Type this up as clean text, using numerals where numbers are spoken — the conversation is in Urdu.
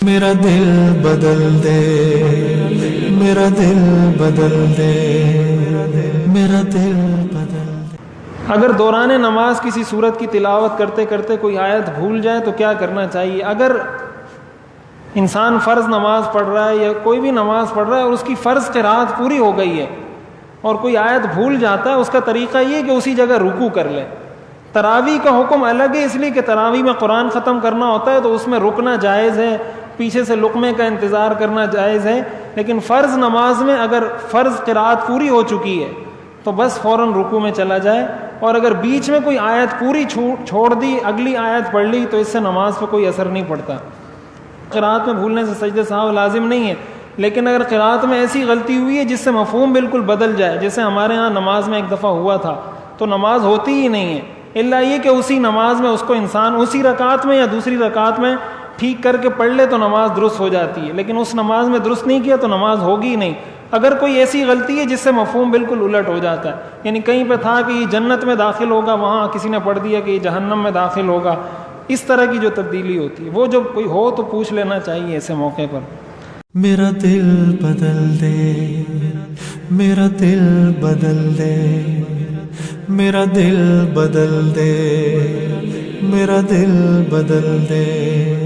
میرا دل بدل دے، میرا دل بدل دے، میرا دل بدل دے۔ اگر دوران نماز کسی سورت کی تلاوت کرتے کرتے کوئی آیت بھول جائے تو کیا کرنا چاہیے؟ اگر انسان فرض نماز پڑھ رہا ہے یا کوئی بھی نماز پڑھ رہا ہے اور اس کی فرض قرات پوری ہو گئی ہے اور کوئی آیت بھول جاتا ہے، اس کا طریقہ یہ کہ اسی جگہ رکوع کر لے۔ تراویح کا حکم الگ ہے، اس لیے کہ تراویح میں قرآن ختم کرنا ہوتا ہے تو اس میں رکنا جائز ہے، پیچھے سے لقمے کا انتظار کرنا جائز ہے، لیکن فرض نماز میں اگر فرض قرات پوری ہو چکی ہے تو بس فوراً رکوع میں چلا جائے، اور اگر بیچ میں کوئی آیت پوری چھوڑ دی، اگلی آیت پڑھ لی تو اس سے نماز پہ کوئی اثر نہیں پڑتا۔ قرات میں بھولنے سے سجدہ سہو لازم نہیں ہے، لیکن اگر قرات میں ایسی غلطی ہوئی ہے جس سے مفہوم بالکل بدل جائے، جیسے ہمارے ہاں نماز میں ایک دفعہ ہوا تھا، تو نماز ہوتی ہی نہیں ہے، الا یہ کہ اسی نماز میں اس کو انسان اسی رکعت میں یا دوسری رکعت میں ٹھیک کر کے پڑھ لے تو نماز درست ہو جاتی ہے، لیکن اس نماز میں درست نہیں کیا تو نماز ہوگی ہی نہیں۔ اگر کوئی ایسی غلطی ہے جس سے مفہوم بالکل الٹ ہو جاتا ہے، یعنی کہیں پہ تھا کہ یہ جنت میں داخل ہوگا، وہاں کسی نے پڑھ دیا کہ یہ جہنم میں داخل ہوگا، اس طرح کی جو تبدیلی ہوتی ہے وہ جب کوئی ہو تو پوچھ لینا چاہیے ایسے موقع پر۔ میرا دل بدل دے، میرا دل بدل دے، میرا دل بدل دے، میرا دل بدل دے۔